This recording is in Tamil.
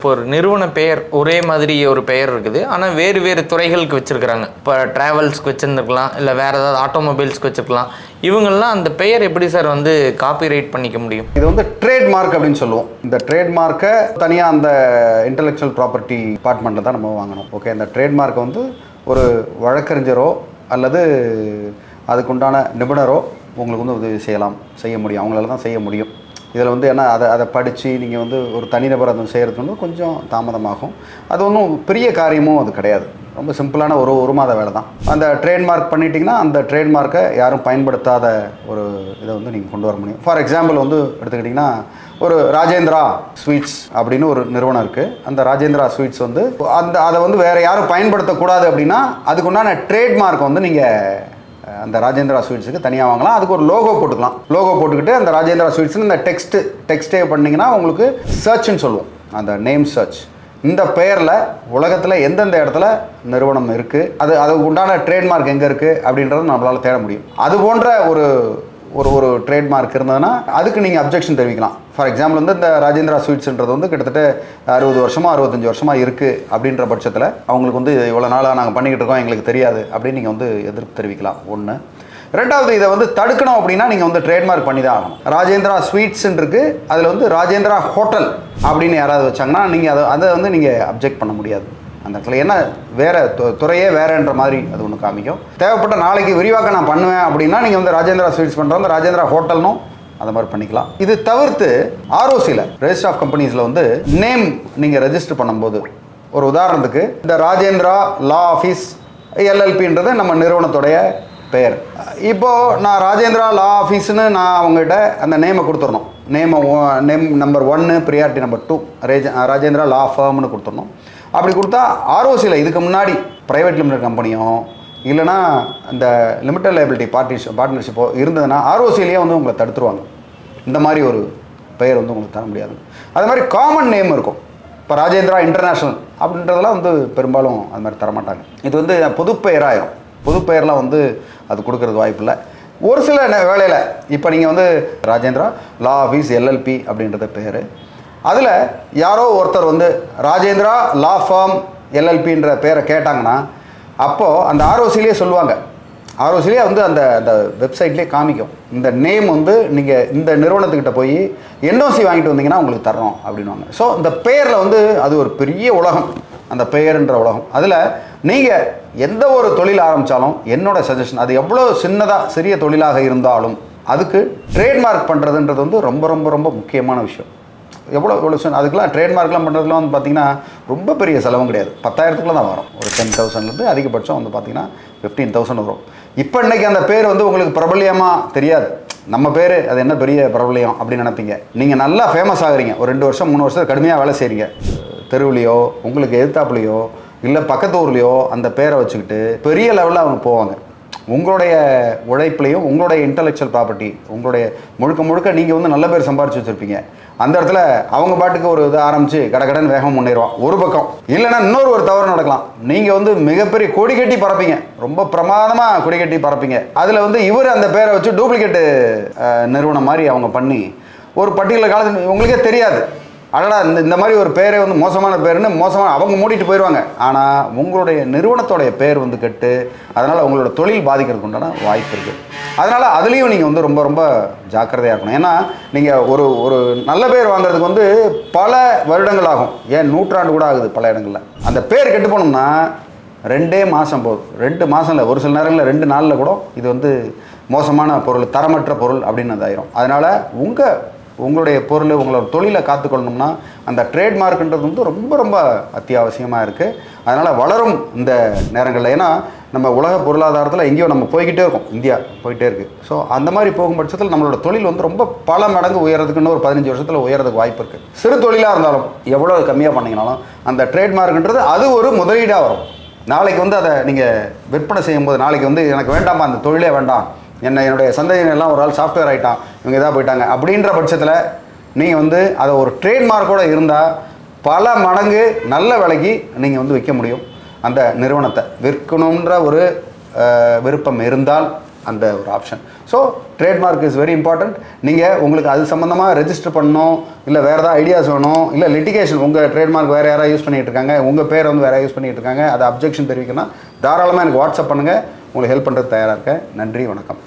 இப்போ ஒரு நிறுவன பெயர் ஒரே மாதிரி ஒரு பெயர் இருக்குது, ஆனால் வேறு வேறு துறைகளுக்கு வச்சுருக்கிறாங்க. இப்போ ட்ராவல்ஸ்க்கு வச்சுருந்துருக்கலாம், இல்லை வேறு ஏதாவது ஆட்டோமொபைல்ஸ்க்கு வச்சுருக்கலாம். இவங்கெல்லாம் அந்த பெயர் எப்படி சார் வந்து காப்பிரைட் பண்ணிக்க முடியும்? இது வந்து ட்ரேட்மார்க் அப்படின்னு சொல்லுவோம். இந்த ட்ரேட்மார்க்கை தனியாக அந்த இன்டெலெக்சுவல் ப்ராப்பர்ட்டி டிபார்ட்மெண்ட்டில் தான் நம்ம வாங்கணும். ஓகே, அந்த ட்ரேட்மார்க்கை வந்து ஒரு வழக்கறிஞரோ அல்லது அதுக்குண்டான நிபுணரோ உங்களுக்கு வந்து உதவி செய்ய முடியும். அவங்களால தான் செய்ய முடியும். இதில் வந்து ஏன்னா அதை படித்து நீங்கள் வந்து ஒரு தனிநபர் அதை செய்கிறது வந்து கொஞ்சம் தாமதமாகும். அது ஒன்றும் பெரிய காரியமும் அது கிடையாது. ரொம்ப சிம்பிளான ஒரு மாத வேலை தான். அந்த ட்ரேட்மார்க் பண்ணிட்டீங்கன்னா அந்த ட்ரேட்மார்க்கை யாரும் பயன்படுத்தாத ஒரு இதை வந்து நீங்கள் கொண்டு வர முடியும். ஃபார் எக்ஸாம்பிள் வந்து எடுத்துக்கிட்டிங்கன்னா, ஒரு ராஜேந்திரா ஸ்வீட்ஸ் அப்படின்னு ஒரு நிறுவனம் இருக்குது. அந்த ராஜேந்திரா ஸ்வீட்ஸ் வந்து அதை வந்து வேறு யாரும் பயன்படுத்தக்கூடாது அப்படின்னா அதுக்குண்டான ட்ரேட்மார்க் வந்து நீங்கள் அந்த ராஜேந்திரா ஸ்வீட்ஸுக்கு தனியாக வாங்கலாம். அதுக்கு ஒரு லோகோ போட்டுக்கலாம். லோகோ போட்டுக்கிட்டு அந்த ராஜேந்திரா ஸ்வீட்ஸ்னு இந்த டெக்ஸ்ட்டே பண்ணிங்கன்னா உங்களுக்கு சர்ச்ன்னு சொல்லுவோம், அந்த நேம் சர்ச். இந்த பெயரில் உலகத்தில் எந்தெந்த இடத்துல நிறுவனம் இருக்குது, அதுக்கு உண்டான ட்ரேட்மார்க் எங்கே இருக்குது அப்படின்றத நம்மளால் தேட முடியும். அது போன்ற ஒரு ட்ரேட்மார்க் இருந்ததுன்னா அதுக்கு நீங்கள் அப்ஜெக்ஷன் தெரிவிக்கலாம். ஃபார் எக்ஸாம்பிள் வந்து இந்த ராஜேந்திரா ஸ்வீட்ஸ்ன்றது வந்து கிட்டத்தட்ட 60 வருஷமாக 65 வருஷமாக இருக்குது அப்படின்ற பட்சத்தில் அவங்களுக்கு வந்து இவ்வளோ நாளாக நாங்கள் பண்ணிக்கிட்டு இருக்கோம், எங்களுக்கு தெரியாது அப்படின்னு நீங்கள் வந்து எதிர்ப்பு தெரிவிக்கலாம். ஒன்று. ரெண்டாவது, இதை வந்து தடுக்கணும் அப்படின்னா நீங்கள் வந்து ட்ரேட்மார்க் பண்ணி தான் ஆகணும். ராஜேந்திரா ஸ்வீட்ஸ்ன்னு இருக்குது, அதில் வந்து ராஜேந்திரா ஹோட்டல் அப்படின்னு யாராவது வச்சாங்கன்னா நீங்கள் அதை வந்து நீங்கள் அப்ஜெக்ட் பண்ண முடியாது அந்த இடத்துல. ஏன்னா வேறு துறையே வேறுன்ற மாதிரி அது ஒன்று காமிக்கும். தேவைப்பட்ட நாளைக்கு விரிவாக்க நான் பண்ணுவேன் அப்படின்னா நீங்கள் வந்து ராஜேந்திரா ஸ்வீட்ஸ் பண்ணுறவங்க ராஜேந்திரா ஹோட்டல்னும் அந்த மாதிரி பண்ணிக்கலாம். இது தவிர்த்து ஆர்ஓசியில் ரெஜிஸ்டர் ஆஃப் கம்பெனிஸில் வந்து நேம் நீங்கள் ரெஜிஸ்டர் பண்ணும்போது, ஒரு உதாரணத்துக்கு இந்த ராஜேந்திரா லா ஆஃபீஸ் எல்எல்பின்றது நம்ம நிறுவனத்துடைய பெயர். இப்போது நான் ராஜேந்திரா லா ஆஃபீஸ்னு நான் அவங்ககிட்ட அந்த நேமை கொடுத்துடணும். Name number 1, priority number 2 Rajendra law ஃபர்ம்னு கொடுத்துடணும். அப்படி கொடுத்தா ஆர்ஓசியில் இதுக்கு முன்னாடி ப்ரைவேட் லிமிடெட் கம்பெனியோ இல்லைனா இந்த லிமிடெட் லைபிலிட்டி பார்ட்னர்ஷிப்போ இருந்ததுன்னா ஆர்ஓசிலேயே வந்து உங்களை தடுத்துருவாங்க. இந்த மாதிரி ஒரு பெயர் வந்து உங்களுக்கு தர முடியாது. அது மாதிரி காமன் நேம் இருக்கும். இப்போ ராஜேந்திரா இன்டர்நேஷ்னல் அப்படின்றதெல்லாம் வந்து பெரும்பாலும் அது மாதிரி தரமாட்டாங்க. இது வந்து பொதுப்பெயராயிரும். பொதுப்பெயர்லாம் வந்து அது கொடுக்கறது வாய்ப்பு இல்லை. ஒரு சில வேளையில் இப்போ நீங்கள் வந்து ராஜேந்திரா லா ஆஃபீஸ் எல்எல்பி அப்படின்றத பேர், அதில் யாரோ ஒருத்தர் வந்து ராஜேந்திரா லா ஃபார்ம் எல்எல்பின்ற பேரை கேட்டாங்கன்னா அப்போது அந்த ஆர்ஓசிலேயே சொல்லுவாங்க. ஆர்ஓசிலேயே வந்து அந்த வெப்சைட்லேயே காமிக்கும், இந்த நேம் வந்து நீங்கள் இந்த நிறுவனத்துக்கிட்ட போய் என்ஓசி வாங்கிட்டு வந்தீங்கன்னா உங்களுக்கு தர்றோம் அப்படின்வாங்க. ஸோ இந்த பெயரில் வந்து அது ஒரு பெரிய உலகம், அந்த பெயர்ன்ற உலகம். அதில் நீங்கள் எந்த ஒரு தொழில் ஆரம்பித்தாலும் என்னோடய சஜஷன், அது எவ்வளோ சிறிய தொழிலாக இருந்தாலும் அதுக்கு ட்ரேட்மார்க் பண்ணுறதுன்றது வந்து ரொம்ப ரொம்ப ரொம்ப முக்கியமான விஷயம். எவ்வளோ அதுக்கெலாம் ட்ரேட்மார்க்லாம் பண்ணுறதுலாம் வந்து பார்த்திங்கன்னா ரொம்ப பெரிய செலவும் கிடையாது. 10,000க்குள்ள தான் வரும். ஒரு 10,000லேருந்து அதிகபட்சம் வந்து பார்த்திங்கன்னா 15,000 வரும். இப்போ இன்றைக்கி அந்த பேர் வந்து உங்களுக்கு பிரபல்யமாக தெரியாது. நம்ம பேர் அது என்ன பெரிய பிரபல்யம் அப்படின்னு நினைப்பீங்க. நீங்கள் நல்லா ஃபேமஸ் ஆகுறீங்க, ஒரு 2 வருஷம் 3 வருஷம் கடுமையாக வேலை செய்கிறீங்க, தெருவுலையோ உங்களுக்கு எதிர்த்தாப்புலையோ இல்லை பக்கத்து ஊர்லேயோ அந்த பேரை வச்சுக்கிட்டு பெரிய லெவலில் அவங்க போவாங்க. உங்களுடைய உழைப்புலையும் உங்களுடைய இன்டெலெக்சுவல் ப்ராப்பர்ட்டி உங்களுடைய முழுக்க நீங்கள் வந்து நல்ல பேர் சம்பாரிச்சு வச்சுருப்பீங்க. அந்த இடத்துல அவங்க பாட்டுக்கு ஒரு இதை ஆரம்பித்து கடன் வேகம் முன்னேறுவான் ஒரு பக்கம். இல்லைன்னா இன்னொரு தவறு நடக்கலாம். நீங்கள் வந்து மிகப்பெரிய கொடி கட்டி பறப்பீங்க, ரொம்ப பிரமாதமாக கொடி கட்டி பறப்பீங்க. அதில் வந்து இவர் அந்த பேரை வச்சு டூப்ளிகேட்டு நிறுவனம் மாதிரி அவங்க பண்ணி ஒரு பர்டிகுலர் காலத்தில் உங்களுக்கே தெரியாது, அடடா இந்த மாதிரி ஒரு பேரே வந்து மோசமான பேருன்னு அவங்க மூடிட்டு போயிடுவாங்க. ஆனால் உங்களுடைய நிறுவனத்தோடைய பேர் வந்து கெட்டு அதனால் உங்களோட தொழில் பாதிக்கிறதுக்கு உண்டான வாய்ப்பு இருக்குது. அதனால் அதுலேயும் நீங்கள் வந்து ரொம்ப ரொம்ப ஜாக்கிரதையாக இருக்கணும். ஏன்னா நீங்கள் ஒரு நல்ல பேர் வாங்குறதுக்கு வந்து பல வருடங்கள் ஆகும், ஏன் நூற்றாண்டு கூட ஆகுது பல இடங்களில். அந்த பேர் கெட்டு போனோம்னா 2 மாதம் போதும். 2 மாதம் இல்லை, ஒரு சில நேரங்களில் 2 நாளில் கூட இது வந்து மோசமான பொருள், தரமற்ற பொருள் அப்படின்னு அது ஆயிரும். அதனால் உங்களுடைய பொருள் உங்களோட தொழிலை காத்துக்கொள்ளணும்னா அந்த ட்ரேட்மார்க்ன்றது வந்து ரொம்ப ரொம்ப அத்தியாவசியமாக இருக்குது. அதனால் வளரும் இந்த நேரங்களில், ஏன்னா நம்ம உலக பொருளாதாரத்தில் எங்கேயோ நம்ம போய்கிட்டே இருக்கோம், இந்தியா போயிட்டே இருக்குது. ஸோ அந்த மாதிரி போகும் பட்சத்தில் நம்மளோட தொழில் வந்து ரொம்ப பல மடங்கு உயரதுக்குன்னு ஒரு 15 வருஷத்தில் உயரதுக்கு வாய்ப்பு இருக்குது. சிறு தொழிலாக இருந்தாலும் எவ்வளோ கம்மியாக பண்ணிங்கனாலும் அந்த ட்ரேட்மார்க்ன்றது அது ஒரு முதலீடாக வரும். நாளைக்கு வந்து அதை நீங்கள் விற்பனை செய்யும்போது நாளைக்கு வந்து எனக்கு வேண்டாமா அந்த தொழிலே வேண்டாம், என்னுடைய சந்ததியினெல்லாம் ஒரு ஆள் சாஃப்ட்வேர் ஆகிட்டான், இவங்க இதாக போயிட்டாங்க அப்படின்ற பட்சத்தில் நீங்கள் வந்து அதை ஒரு ட்ரேட்மார்க்கோடு இருந்தால் பல மடங்கு நல்ல விலைக்கு நீங்கள் வந்து விற்க முடியும். அந்த நிறுவனத்தை விற்கணுன்ற ஒரு விருப்பம் இருந்தால் அந்த ஒரு option. So trademark is very important. நீங்கள் உங்களுக்கு அது சம்மந்தமாக ரெஜிஸ்டர் பண்ணணும், இல்லை வேறு ஏதாவது ஐடியாஸ் வேணும், இல்லை லிட்டிகேஷன் உங்கள் ட்ரேட்மார்க் வேறு யாராவது யூஸ் பண்ணிகிட்டு இருக்காங்க, உங்கள் பேர் வந்து வேறு யூஸ் பண்ணிகிட்டு இருக்காங்க, அதை அப்ஜெக்ஷன் தெரிவிக்கணும்னா தாராளமாக எனக்கு வாட்ஸ்அப் பண்ணுங்கள், உங்களுக்கு ஹெல்ப் பண்ணுறது தயாராக இருக்கேன். நன்றி, வணக்கம்.